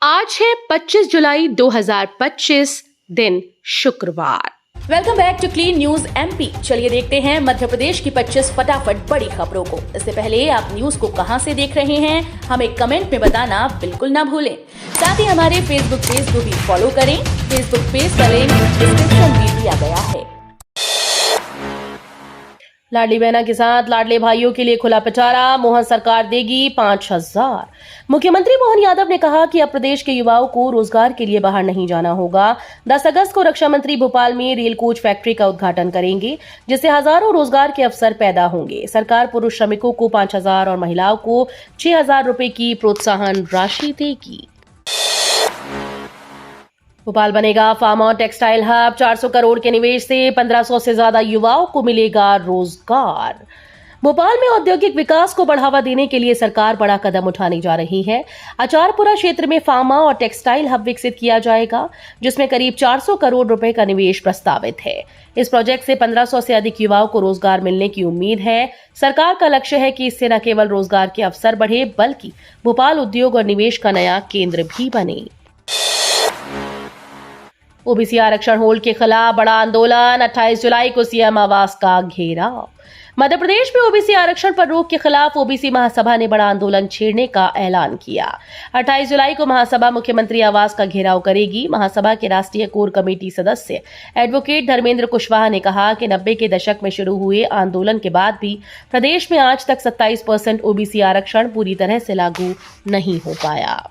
आज है 25 जुलाई 2025, दिन शुक्रवार। Welcome back to Clean News MP. चलिए देखते हैं मध्य प्रदेश की 25 फटाफट बड़ी खबरों को। इससे पहले आप न्यूज को कहां से देख रहे हैं हमें कमेंट में बताना बिल्कुल ना भूलें। साथ ही हमारे फेसबुक पेज को भी फॉलो करें। फेसबुक पेज का लिंक डिस्क्रिप्शन में दिया गया है। लाडली बहना के साथ लाडले भाइयों के लिए खुला पिटारा, मोहन सरकार देगी 5,000। मुख्यमंत्री मोहन यादव ने कहा कि अब प्रदेश के युवाओं को रोजगार के लिए बाहर नहीं जाना होगा। 10 अगस्त को रक्षा मंत्री भोपाल में रेल कोच फैक्ट्री का उद्घाटन करेंगे, जिससे हजारों रोजगार के अवसर पैदा होंगे। सरकार पुरुष श्रमिकों को 5,000 और महिलाओं को 6,000 रुपए की प्रोत्साहन राशि देगी। भोपाल बनेगा फार्मा और टेक्सटाइल हब। 400 करोड़ के निवेश से 1,500 से ज्यादा युवाओं को मिलेगा रोजगार। भोपाल में औद्योगिक विकास को बढ़ावा देने के लिए सरकार बड़ा कदम उठाने जा रही है। आचारपुरा क्षेत्र में फार्मा और टेक्सटाइल हब विकसित किया जाएगा, जिसमें करीब 400 करोड़ रुपए का निवेश प्रस्तावित है। इस प्रोजेक्ट से 1,500 से अधिक युवाओं को रोजगार मिलने की उम्मीद है। सरकार का लक्ष्य है कि इससे न केवल रोजगार के अवसर बढ़े, बल्कि भोपाल उद्योग और निवेश का नया केंद्र भी बने। ओबीसी आरक्षण होल्ड के खिलाफ बड़ा आंदोलन। 28 जुलाई को सीएम आवास का घेराव। मध्य प्रदेश में ओबीसी आरक्षण पर रोक के खिलाफ ओबीसी महासभा ने बड़ा आंदोलन छेड़ने का ऐलान किया। 28 जुलाई को महासभा मुख्यमंत्री आवास का घेराव करेगी। महासभा के राष्ट्रीय कोर कमेटी सदस्य एडवोकेट धर्मेंद्र कुशवाहा ने कहा कि 90 के दशक में शुरू हुए आंदोलन के बाद भी प्रदेश में आज तक 27% ओबीसी आरक्षण पूरी तरह से लागू नहीं हो पाया।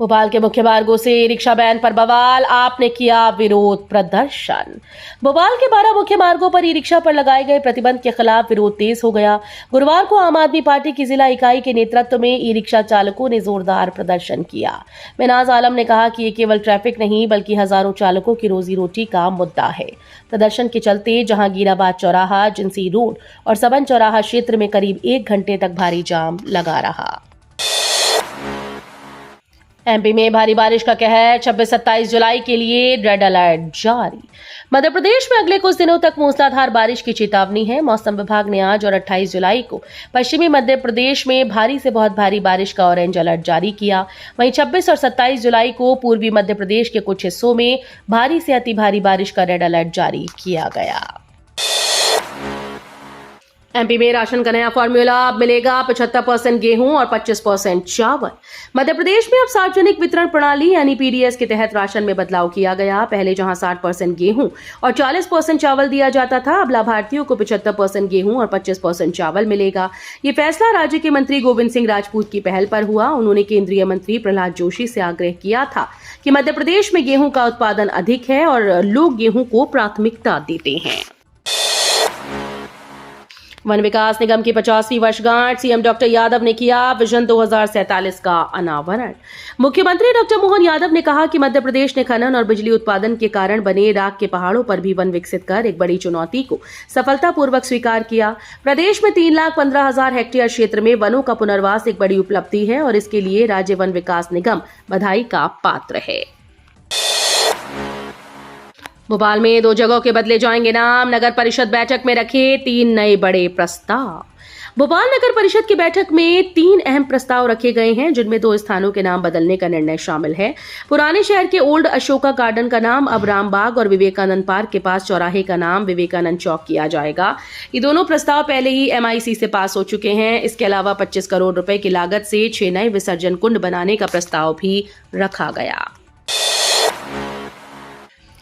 भोपाल के मुख्य मार्गों से रिक्शा बैन पर बवाल, आपने किया विरोध प्रदर्शन। भोपाल के 12 मुख्य मार्गों पर ई रिक्शा पर लगाए गए प्रतिबंध के खिलाफ विरोध तेज हो गया। गुरुवार को आम आदमी पार्टी की जिला इकाई के नेतृत्व में ई रिक्शा चालकों ने जोरदार प्रदर्शन किया। मिनाज आलम ने कहा कि ये केवल ट्रैफिक नहीं बल्कि हजारों चालकों की रोजी रोटी का मुद्दा है। प्रदर्शन के चलते जहांगीराबाद चौराहा, जिंसी रोड और सबन चौराहा क्षेत्र में करीब 1 घंटे तक भारी जाम लगा रहा। एमपी में भारी बारिश का कहर। 26-27 जुलाई के लिए रेड अलर्ट जारी। मध्य प्रदेश में अगले कुछ दिनों तक मूसलाधार बारिश की चेतावनी है। मौसम विभाग ने आज और 28 जुलाई को पश्चिमी मध्य प्रदेश में भारी से बहुत भारी बारिश का ऑरेंज अलर्ट जारी किया। वहीं 26 और 27 जुलाई को पूर्वी मध्य प्रदेश के कुछ हिस्सों में भारी से अति भारी बारिश का रेड अलर्ट जारी किया गया। एमपी में राशन का नया फॉर्मूला। अब मिलेगा 75% गेहूं और 25% चावल। मध्य प्रदेश में अब सार्वजनिक वितरण प्रणाली यानी पीडीएस के तहत राशन में बदलाव किया गया। पहले जहां 60% गेहूं और 40% चावल दिया जाता था, अब लाभार्थियों को 75% गेहूं और 25% चावल मिलेगा। ये फैसला राज्य के मंत्री गोविंद सिंह राजपूत की पहल पर हुआ। उन्होंने केंद्रीय मंत्री प्रहलाद जोशी से आग्रह किया था कि मध्य प्रदेश में गेहूं का उत्पादन अधिक है और लोग गेहूं को प्राथमिकता देते हैं। वन विकास निगम की 50वीं वर्षगांठ। सीएम डॉक्टर यादव ने किया विजन 2047 का अनावरण। मुख्यमंत्री डॉक्टर मोहन यादव ने कहा कि मध्य प्रदेश ने खनन और बिजली उत्पादन के कारण बने राख के पहाड़ों पर भी वन विकसित कर एक बड़ी चुनौती को सफलतापूर्वक स्वीकार किया। प्रदेश में 3,15,000 हेक्टेयर क्षेत्र में वनों का पुनर्वास एक बड़ी उपलब्धि है और इसके लिए राज्य वन विकास निगम बधाई का पात्र है। भोपाल में 2 जगहों के बदले जाएंगे नाम। नगर परिषद बैठक में रखे 3 नए बड़े प्रस्ताव। भोपाल नगर परिषद की बैठक में 3 अहम प्रस्ताव रखे गए हैं, जिनमें 2 स्थानों के नाम बदलने का निर्णय शामिल है। पुराने शहर के ओल्ड अशोका गार्डन का नाम अब रामबाग और विवेकानंद पार्क के पास चौराहे का नाम विवेकानंद चौक किया जाएगा। ये दोनों प्रस्ताव पहले ही एमआईसी से पास हो चुके हैं। इसके अलावा 25 करोड़ रुपए की लागत से 6 नए विसर्जन कुंड बनाने का प्रस्ताव भी रखा गया।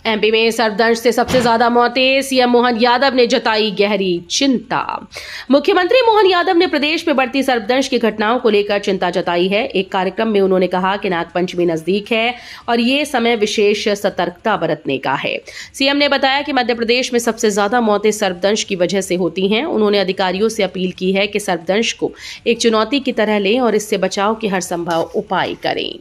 एमपी में सर्पदंश से सबसे ज्यादा मौतें। सीएम मोहन यादव ने जताई गहरी चिंता। मुख्यमंत्री मोहन यादव ने प्रदेश में बढ़ती सर्पदंश की घटनाओं को लेकर चिंता जताई है। एक कार्यक्रम में उन्होंने कहा कि नागपंचमी नजदीक है और ये समय विशेष सतर्कता बरतने का है। सीएम ने बताया कि मध्य प्रदेश में सबसे ज्यादा मौतें सर्पदंश की वजह से होती हैं। उन्होंने अधिकारियों से अपील की है कि सर्पदंश को एक चुनौती की तरह लें और इससे बचाव के हर संभव उपाय करें।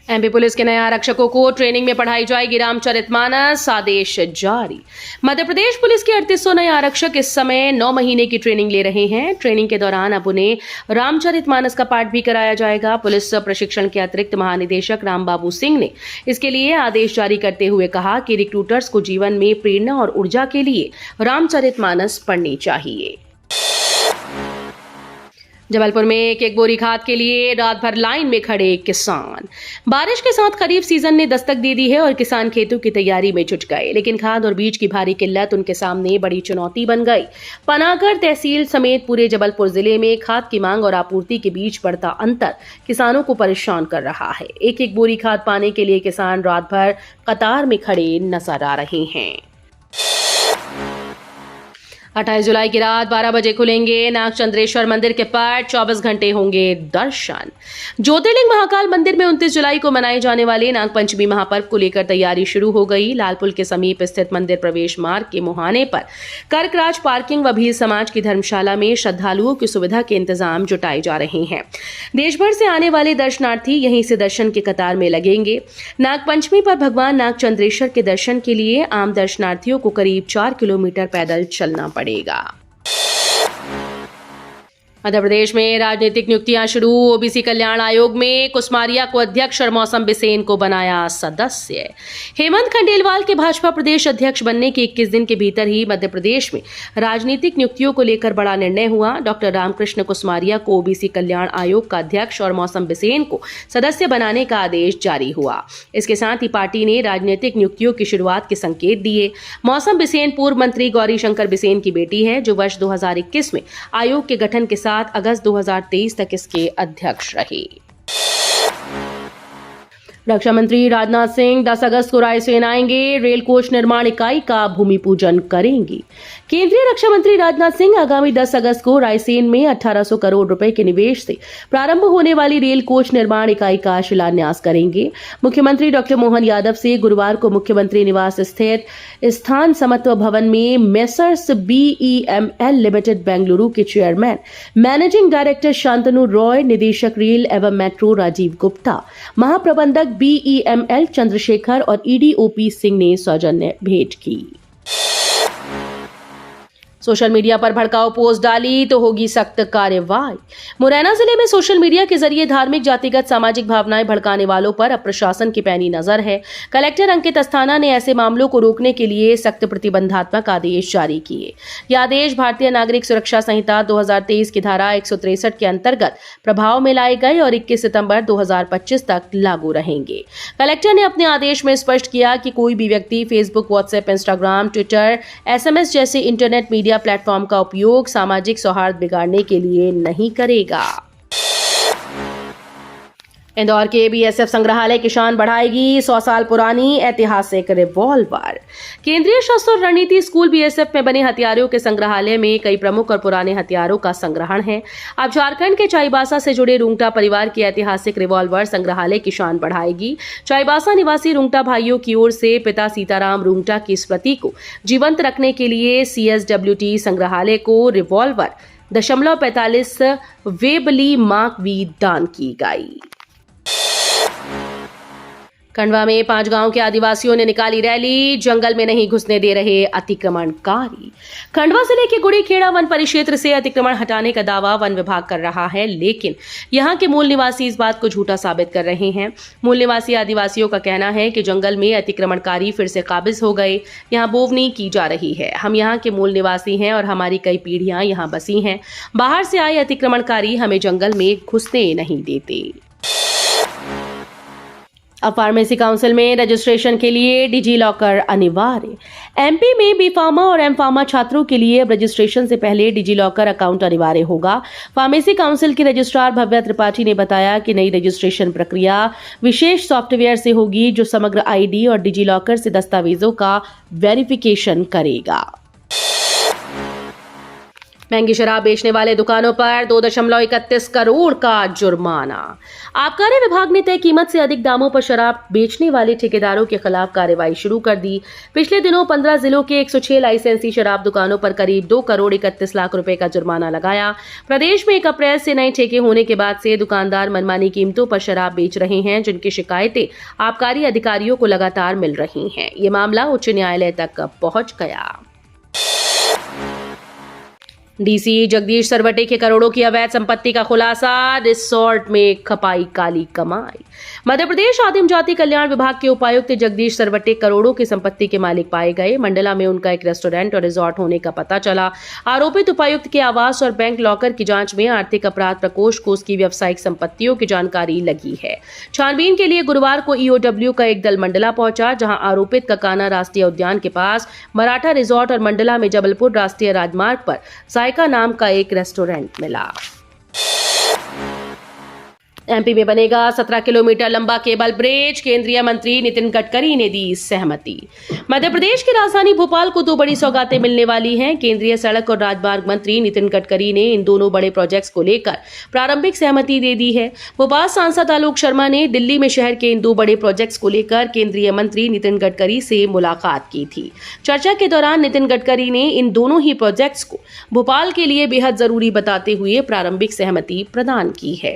एमपी पुलिस के नए आरक्षकों को ट्रेनिंग में पढ़ाई जाएगी रामचरितमानस। आदेश जारी। मध्य प्रदेश पुलिस के 3800 नए आरक्षक इस समय 9 महीने की ट्रेनिंग ले रहे हैं। ट्रेनिंग के दौरान अब उन्हें रामचरितमानस का पाठ भी कराया जाएगा। पुलिस प्रशिक्षण के अतिरिक्त महानिदेशक रामबाबू सिंह ने इसके लिए आदेश जारी करते हुए कहा कि रिक्रूटर्स को जीवन में प्रेरणा और ऊर्जा के लिए रामचरितमानस पढ़नी चाहिए। जबलपुर में एक बोरी खाद के लिए रात भर लाइन में खड़े किसान। बारिश के साथ खरीफ सीजन ने दस्तक दे दी है और किसान खेतों की तैयारी में जुट गए, लेकिन खाद और बीज की भारी किल्लत उनके सामने बड़ी चुनौती बन गई। पनागढ़ तहसील समेत पूरे जबलपुर जिले में खाद की मांग और आपूर्ति के बीच बढ़ता अंतर किसानों को परेशान कर रहा है। एक बोरी खाद पाने के लिए किसान रात भर कतार में खड़े नजर आ रहे हैं। 28 जुलाई की रात 12 बजे खुलेंगे नागचंद्रेश्वर मंदिर के पट, 24 घंटे होंगे दर्शन। ज्योतिर्लिंग महाकाल मंदिर में 29 जुलाई को मनाए जाने वाले नागपंचमी महापर्व को लेकर तैयारी शुरू हो गई। लालपुल के समीप स्थित मंदिर प्रवेश मार्ग के मुहाने पर कर्कराज पार्किंग व भील समाज की धर्मशाला में श्रद्धालुओं की सुविधा के इंतजाम जुटाए जा रहे हैं। देश भर से आने वाले दर्शनार्थी यहीं से दर्शन के कतार में लगेंगे। नागपंचमी पर भगवान नागचंद्रेश्वर के दर्शन के लिए आम दर्शनार्थियों को करीब 4 किलोमीटर पैदल चलना पड़ेगा। मध्य प्रदेश में राजनीतिक नियुक्तियां शुरू। ओबीसी कल्याण आयोग में कुसमारिया को अध्यक्ष और मौसम बिसेन को बनाया सदस्य। हेमंत खंडेलवाल के भाजपा प्रदेश अध्यक्ष बनने के 21 दिन के भीतर ही मध्य प्रदेश में राजनीतिक नियुक्तियों को लेकर बड़ा निर्णय हुआ। डॉक्टर रामकृष्ण कुसमारिया को ओबीसी कल्याण आयोग का अध्यक्ष और मौसम बिसेन को सदस्य बनाने का आदेश जारी हुआ। इसके साथ ही पार्टी ने राजनीतिक नियुक्तियों की शुरुआत के संकेत दिए। मौसम बिसेन पूर्व मंत्री गौरी शंकर बिसेन की बेटी है, जो वर्ष 2021 में आयोग के गठन के साथ अगस्त 2023 तक इसके अध्यक्ष रहे। रक्षा मंत्री राजनाथ सिंह 10 अगस्त को रायसेन आएंगे। रेल कोच निर्माण इकाई का भूमि पूजन करेंगे। केंद्रीय रक्षा मंत्री राजनाथ सिंह आगामी 10 अगस्त को रायसेन में 1800 करोड़ रुपए के निवेश से प्रारंभ होने वाली रेल कोच निर्माण इकाई का शिलान्यास करेंगे। मुख्यमंत्री डॉक्टर मोहन यादव से गुरुवार को मुख्यमंत्री निवास स्थित स्थान समत्व भवन में मेसर्स BEML लिमिटेड बेंगलुरु के chairman managing director Shantanu Roy, निदेशक रेल एवं मेट्रो राजीव गुप्ता, महाप्रबंधक BEML चंद्रशेखर और EDOP सिंह ने सौजन्य भेंट की। सोशल मीडिया पर भड़काऊ पोस्ट डाली तो होगी सख्त कार्रवाई। मुरैना जिले में सोशल मीडिया के जरिए धार्मिक, जातिगत, सामाजिक भावनाएं भड़काने वालों पर अब प्रशासन की पैनी नजर है। कलेक्टर अंकित अस्थाना ने ऐसे मामलों को रोकने के लिए सख्त प्रतिबंधात्मक आदेश जारी किए। यह आदेश भारतीय नागरिक सुरक्षा संहिता 2023 की धारा 163 के अंतर्गत प्रभाव में लाए गए और 21 सितंबर 2025 तक लागू रहेंगे। कलेक्टर ने अपने आदेश में स्पष्ट किया कि कोई भी व्यक्ति Facebook, WhatsApp, Instagram, Twitter, SMS जैसे इंटरनेट मीडिया प्लेटफॉर्म का उपयोग सामाजिक सौहार्द बिगाड़ने के लिए नहीं करेगा। इंदौर के BSF संग्रहालय की शान बढ़ाएगी 100 साल पुरानी ऐतिहासिक रिवॉल्वर। केंद्रीय शस्त्र और रणनीति स्कूल BSF में बने हथियारों के संग्रहालय में कई प्रमुख और पुराने हथियारों का संग्रहण है। अब झारखंड के चाईबासा से जुड़े रुंगटा परिवार की ऐतिहासिक रिवॉल्वर संग्रहालय की शान बढ़ाएगी। चाईबासा निवासी रुंगटा भाइयों की ओर से पिता सीताराम रुंगटा की स्मृति को जीवंत रखने के लिए CSWT संग्रहालय को रिवॉल्वर 0.45 वेबली मार्क V दान की गई। खंडवा में 5 गांव के आदिवासियों ने निकाली रैली। जंगल में नहीं घुसने दे रहे अतिक्रमणकारी। खंडवा जिले के गुड़ीखेड़ा वन परिक्षेत्र से अतिक्रमण हटाने का दावा वन विभाग कर रहा है, लेकिन यहां के मूल निवासी इस बात को झूठा साबित कर रहे हैं। मूल निवासी आदिवासियों का कहना है कि जंगल में अतिक्रमणकारी फिर से काबिज हो गए। यहाँ बोवनी की जा रही है। हम यहाँ के मूल निवासी हैं और हमारी कई पीढ़ियां यहाँ बसी हैं। बाहर से आए अतिक्रमणकारी हमें जंगल में घुसने नहीं देते। अब फार्मेसी काउंसिल में रजिस्ट्रेशन के लिए डिजी लॉकर अनिवार्य। MP में B.Pharma और M.Pharma छात्रों के लिए अब रजिस्ट्रेशन से पहले डिजी लॉकर अकाउंट अनिवार्य होगा। फार्मेसी काउंसिल के रजिस्ट्रार भव्या त्रिपाठी ने बताया कि नई रजिस्ट्रेशन प्रक्रिया विशेष सॉफ्टवेयर से होगी, जो समग्र ID और डिजी लॉकर से दस्तावेजों का वेरिफिकेशन करेगा। महंगी शराब बेचने वाले दुकानों पर 2.31 करोड़ का जुर्माना। आबकारी विभाग ने तय कीमत से अधिक दामों पर शराब बेचने वाले ठेकेदारों के खिलाफ कार्रवाई शुरू कर दी। पिछले दिनों 15 जिलों के 106 लाइसेंसी शराब दुकानों पर करीब 2 करोड़ 31 लाख रुपए का जुर्माना लगाया। प्रदेश में 1 अप्रैल से नए ठेके होने के बाद से दुकानदार मनमानी कीमतों पर शराब बेच रहे हैं, जिनकी शिकायतें आबकारी अधिकारियों को लगातार मिल रही हैं। ये मामला उच्च न्यायालय तक पहुंच गया। डीसी जगदीश सरवटे के करोड़ों की अवैध संपत्ति का खुलासा, रिसोर्ट में खपाई काली कमाई। मध्य प्रदेश आदिम जाति कल्याण विभाग के उपायुक्त जगदीश सरवटे करोड़ों की संपत्ति के मालिक पाए गए। मंडला में उनका एक रेस्टोरेंट और रिसोर्ट होने का पता चला। आरोपित उपायुक्त के आवास और बैंक लॉकर की जांच में आर्थिक अपराध प्रकोष्ठ को उसकी व्यावसायिक संपत्तियों की जानकारी लगी है। छानबीन के लिए गुरुवार को ईओडब्ल्यू का एक दल मंडला पहुंचा, जहां आरोपित का कान्हा राष्ट्रीय उद्यान के पास मराठा रिसोर्ट और मंडला में जबलपुर राष्ट्रीय राजमार्ग पर जायका नाम का एक रेस्टोरेंट मिला। एमपी में बनेगा 17 किलोमीटर लंबा केबल ब्रिज, केंद्रीय मंत्री नितिन गडकरी ने दी सहमति। मध्य प्रदेश की राजधानी भोपाल को 2 बड़ी सौगातें मिलने वाली हैं। केंद्रीय सड़क और राजमार्ग मंत्री नितिन गडकरी ने इन दोनों बड़े प्रोजेक्ट्स को लेकर प्रारंभिक सहमति दे दी है। भोपाल सांसद आलोक शर्मा ने दिल्ली में शहर के इन 2 बड़े प्रोजेक्ट्स को लेकर केंद्रीय मंत्री नितिन गडकरी से मुलाकात की थी। चर्चा के दौरान नितिन गडकरी ने इन दोनों ही प्रोजेक्ट्स को भोपाल के लिए बेहद जरूरी बताते हुए प्रारंभिक सहमति प्रदान की है।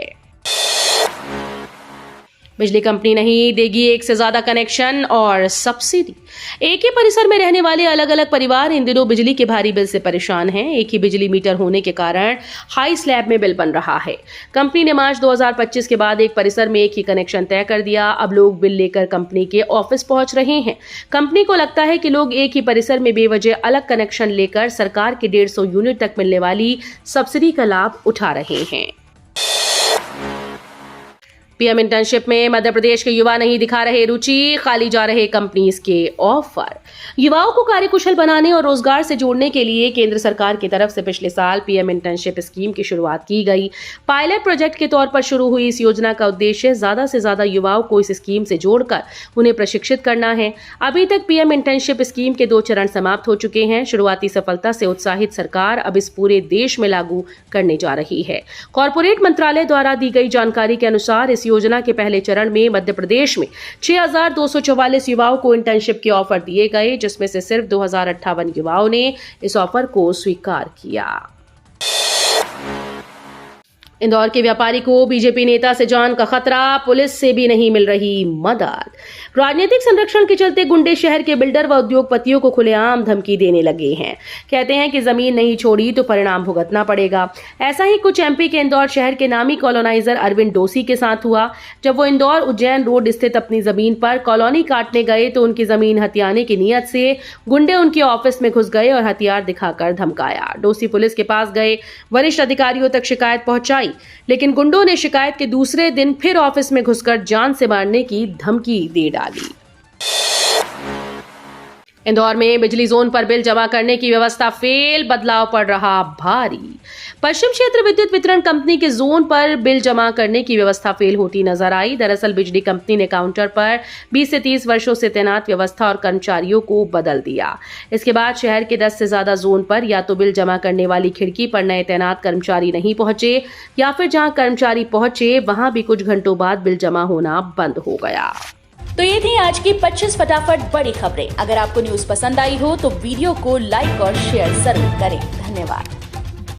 बिजली कंपनी नहीं देगी 1 से ज्यादा कनेक्शन और सब्सिडी। एक ही परिसर में रहने वाले अलग अलग परिवार इन दिनों बिजली के भारी बिल से परेशान हैं। एक ही बिजली मीटर होने के कारण हाई स्लैब में बिल बन रहा है। कंपनी ने मार्च 2025 के बाद एक परिसर में एक ही कनेक्शन तय कर दिया। अब लोग बिल लेकर कंपनी के ऑफिस पहुंच रहे हैं। कंपनी को लगता है कि लोग एक ही परिसर में बेवजह अलग कनेक्शन लेकर सरकार के 150 यूनिट तक मिलने वाली सब्सिडी का लाभ उठा रहे हैं। पीएम इंटर्नशिप में मध्य प्रदेश के युवा नहीं दिखा रहे रुचि, खाली जा रहे कंपनीज के ऑफर। युवाओं को कार्यकुशल बनाने और रोजगार से जोड़ने के लिए केंद्र सरकार की तरफ से पिछले साल पीएम इंटर्नशिप स्कीम की शुरुआत की गई। पायलट प्रोजेक्ट के तौर पर शुरू हुई इस योजना का उद्देश्य ज्यादा से ज्यादा युवाओं को इस स्कीम से जोड़कर उन्हें प्रशिक्षित करना है। अभी तक पीएम इंटर्नशिप स्कीम के 2 चरण समाप्त हो चुके हैं। शुरुआती सफलता से उत्साहित सरकार अब इस पूरे देश में लागू करने जा रही है। कॉर्पोरेट मंत्रालय द्वारा दी गई जानकारी के अनुसार इस योजना के पहले चरण में मध्य प्रदेश में 6,244 युवाओं को इंटर्नशिप के ऑफर दिए गए, जिसमें से सिर्फ 2,058 युवाओं ने इस ऑफर को स्वीकार किया। इंदौर के व्यापारी को बीजेपी नेता से जान का खतरा, पुलिस से भी नहीं मिल रही मदद। राजनीतिक संरक्षण के चलते गुंडे शहर के बिल्डर व उद्योगपतियों को खुलेआम धमकी देने लगे हैं। कहते हैं कि जमीन नहीं छोड़ी तो परिणाम भुगतना पड़ेगा। ऐसा ही कुछ एमपी के इंदौर शहर के नामी कॉलोनाइजर अरविंद डोसी के साथ हुआ। जब वो इंदौर उज्जैन रोड स्थित अपनी जमीन पर कॉलोनी काटने गए तो उनकी जमीन हथियाने की नीयत से गुंडे उनके ऑफिस में घुस गए और हथियार दिखाकर धमकाया। डोसी पुलिस के पास गए, वरिष्ठ अधिकारियों तक शिकायत पहुंचाई, लेकिन गुंडों ने शिकायत के दूसरे दिन फिर ऑफिस में घुसकर जान से मारने की धमकी दे डाली। इंदौर में बिजली जोन पर बिल जमा करने की व्यवस्था फेल, बदलाव पड़ रहा भारी। पश्चिम क्षेत्र विद्युत वितरण कंपनी के जोन पर बिल जमा करने की व्यवस्था फेल होती नजर आई। दरअसल बिजली कंपनी ने काउंटर पर 20 से 30 वर्षों से तैनात व्यवस्था और कर्मचारियों को बदल दिया। इसके बाद शहर के 10 से ज्यादा जोन पर या तो बिल जमा करने वाली खिड़की पर नए तैनात कर्मचारी नहीं पहुंचे, या फिर जहां कर्मचारी पहुंचे वहां भी कुछ घंटों बाद बिल जमा होना बंद हो गया। तो ये थी आज की 25 फटाफट बड़ी खबरें। अगर आपको न्यूज पसंद आई हो तो वीडियो को लाइक और शेयर जरूर करें। धन्यवाद।